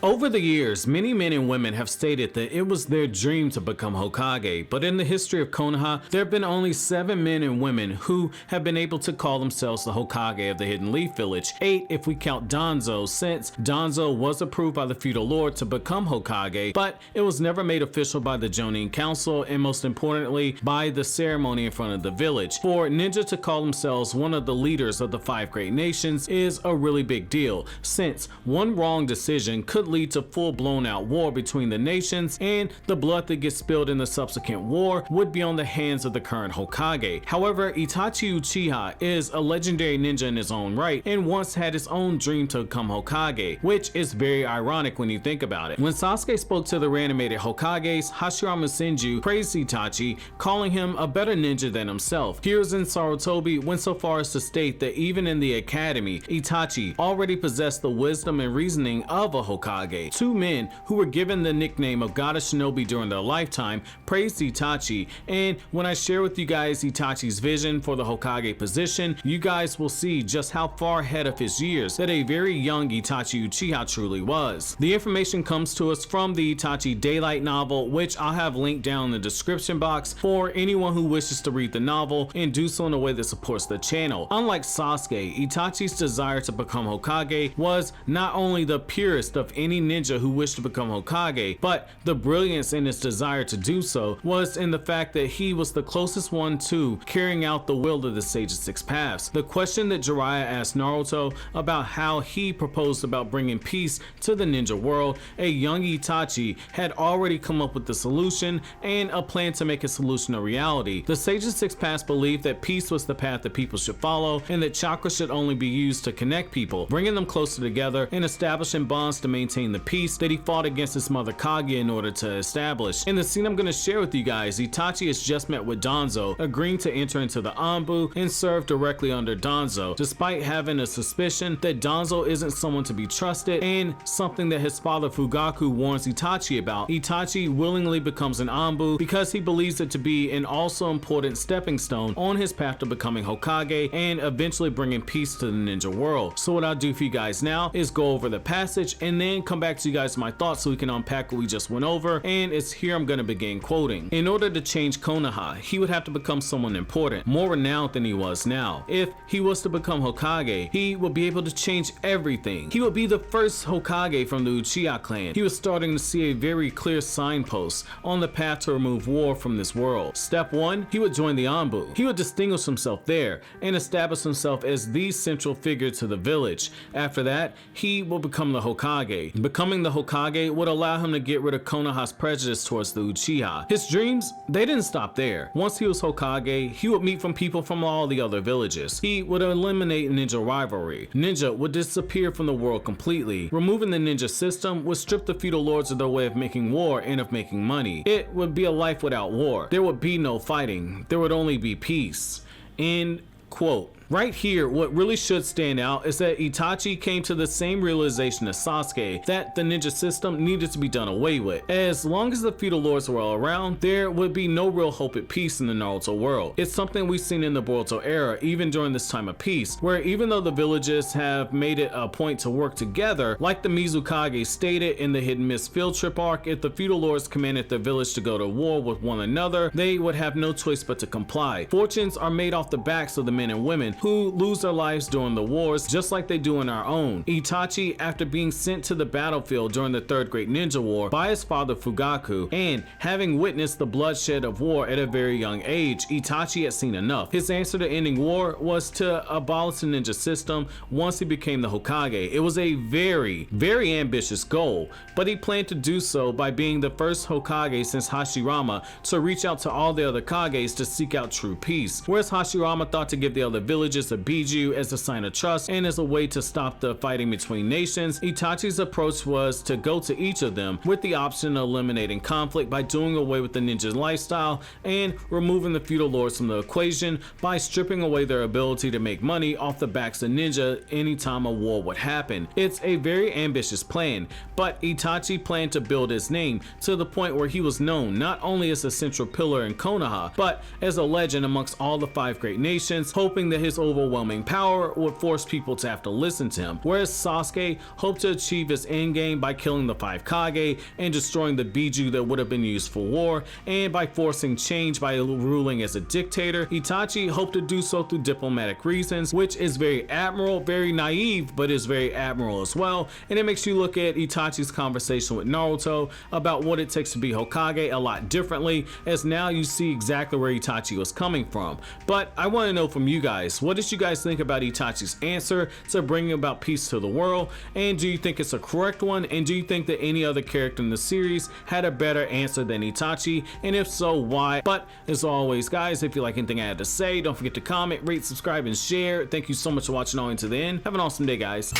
Over the years, many men and women have stated that it was their dream to become Hokage, but in the history of Konoha, there have been only 7 men and women who have been able to call themselves the Hokage of the Hidden Leaf Village, 8 if we count Danzo, since Danzo was approved by the feudal lord to become Hokage, but it was never made official by the Jonin Council, and most importantly, by the ceremony in front of the village. For ninja to call themselves one of the leaders of the 5 great nations is a really big deal, since one wrong decision could lead to full-blown out war between the nations, and the blood that gets spilled in the subsequent war would be on the hands of the current Hokage. However, Itachi Uchiha is a legendary ninja in his own right, and once had his own dream to become Hokage, which is very ironic when you think about it. When Sasuke spoke to the reanimated Hokages, Hashirama Senju praised Itachi, calling him a better ninja than himself. Hiruzen Sarutobi went so far as to state that even in the academy, Itachi already possessed the wisdom and reasoning of a Hokage. 2 men who were given the nickname of Goddess Shinobi during their lifetime praised Itachi, and when I share with you guys Itachi's vision for the Hokage position, you guys will see just how far ahead of his years that a very young Itachi Uchiha truly was. The information comes to us from the Itachi Daylight novel, which I'll have linked down in the description box for anyone who wishes to read the novel and do so in a way that supports the channel. Unlike Sasuke, Itachi's desire to become Hokage was not only the purest of any ninja who wished to become Hokage, but the brilliance in his desire to do so was in the fact that he was the closest one to carrying out the will of the Sage's 6 Paths. The question that Jiraiya asked Naruto about how he proposed about bringing peace to the ninja world, a young Itachi had already come up with the solution and a plan to make a solution a reality. The Sage's 6 Paths believed that peace was the path that people should follow, and that chakra should only be used to connect people, bringing them closer together and establishing bonds to maintain the peace that he fought against his mother Kage in order to establish. In the scene I'm going to share with you guys, Itachi has just met with Danzo, agreeing to enter into the Anbu and serve directly under Danzo, despite having a suspicion that Danzo isn't someone to be trusted and something that his father Fugaku warns Itachi about. Itachi willingly becomes an Anbu because he believes it to be an also important stepping stone on his path to becoming Hokage and eventually bringing peace to the ninja world. So what I'll do for you guys now is go over the passage and then come back to you guys my thoughts so we can unpack what we just went over, and it's here I'm going to begin quoting. In order to change Konoha, he would have to become someone important, more renowned than he was now. If he was to become Hokage, he would be able to change everything. He would be the first Hokage from the Uchiha clan. He was starting to see a very clear signpost on the path to remove war from this world. Step 1, he would join the Anbu. He would distinguish himself there and establish himself as the central figure to the village. After that, he will become the Hokage. Becoming the Hokage would allow him to get rid of Konoha's prejudice towards the Uchiha. His dreams, they didn't stop there. Once he was Hokage, he would meet from people from all the other villages. He would eliminate ninja rivalry. Ninja would disappear from the world completely. Removing the ninja system would strip the feudal lords of their way of making war and of making money. It would be a life without war. There would be no fighting. There would only be peace. End quote. Right here, what really should stand out is that Itachi came to the same realization as Sasuke, that the ninja system needed to be done away with. As long as the feudal lords were all around, there would be no real hope at peace in the Naruto world. It's something we've seen in the Boruto era, even during this time of peace, where even though the villages have made it a point to work together, like the Mizukage stated in the Hidden Mist field trip arc, if the feudal lords commanded their village to go to war with one another, they would have no choice but to comply. Fortunes are made off the backs of the men and women who lose their lives during the wars, just like they do in our own. Itachi, after being sent to the battlefield during the Third Great Ninja War by his father Fugaku, and having witnessed the bloodshed of war at a very young age, Itachi had seen enough. His answer to ending war was to abolish the ninja system once he became the Hokage. It was a very, very ambitious goal, but he planned to do so by being the first Hokage since Hashirama to reach out to all the other Kages to seek out true peace. Whereas Hashirama thought to give the other villages a biju as a sign of trust and as a way to stop the fighting between nations, Itachi's approach was to go to each of them with the option of eliminating conflict by doing away with the ninja lifestyle and removing the feudal lords from the equation by stripping away their ability to make money off the backs of ninja anytime a war would happen. It's a very ambitious plan, but Itachi planned to build his name to the point where he was known not only as a central pillar in Konoha, but as a legend amongst all the 5 great nations, hoping that his his overwhelming power would force people to have to listen to him, whereas Sasuke hoped to achieve his endgame by killing the 5 Kage and destroying the Biju that would have been used for war, and by forcing change by ruling as a dictator. Itachi hoped to do so through diplomatic reasons, which is very admirable, very naive, but is very admirable as well, and it makes you look at Itachi's conversation with Naruto about what it takes to be Hokage a lot differently, as now you see exactly where Itachi was coming from. But I want to know from you guys, what did you guys think about Itachi's answer to bringing about peace to the world, and do you think it's a correct one, and do you think that any other character in the series had a better answer than Itachi, and if so, why? But as always guys, if you like anything I had to say, don't forget to comment, rate, subscribe, and share. Thank you so much for watching all the way to the end. Have an awesome day, guys.